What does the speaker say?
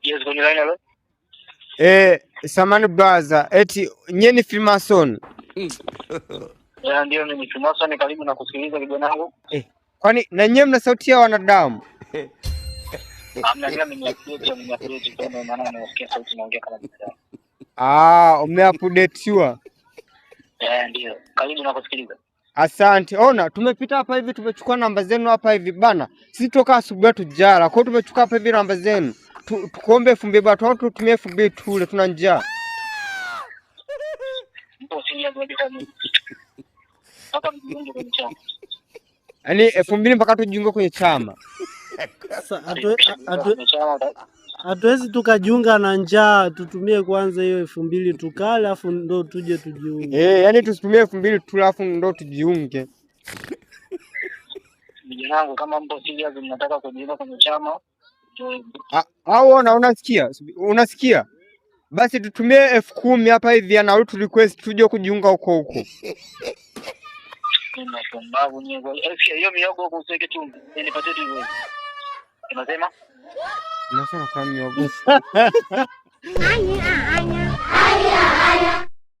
Yes, kwenye line halo. Samani brother, eti nyie ni Freemason? Ya ndio mimi Freemason, karibu na kusikiliza kijana wangu. Kwani na nyie mna sauti ya wanadamu? Hamna, kila mimi update kwa maana nasikia sauti inaongea kama binadamu. Umeupdateiwa? Ndio. Karibu na kusikiliza. Asante. Ona, tumepita hapa hivi tumechukua namba zenu hapa hivi bana. Sisi toka asubuhi tujara. Kwa hiyo tumechukua hapa hivi namba zenu. Tukuombe 2000 bwana, watu tutumie 2000 tule, tuna njaa. Mpo sinia kwa mimi. Hata mjunge kwenye chama. Yaani 2000 mpaka tujiunge kwenye chama. Hatuwezi tukajiunga na njaa, tutumie kwanza hiyo 2000 tukale afu ndo tuje tujiunge. Yaani tusitumie 2000 tule afu ndo tujiunge. Vijana wangu, kama mpo serious mnataka kujiunga kwenye chama, unasikia? Basi tutumie 10,000 hapa hivi na root request tuje kujiunga huko. Kuna pumbavu nyingi. Hiyo miogo huko useke tu. Nipatie tu hivyo. Unasema? Nasema kwa miogo. Aya.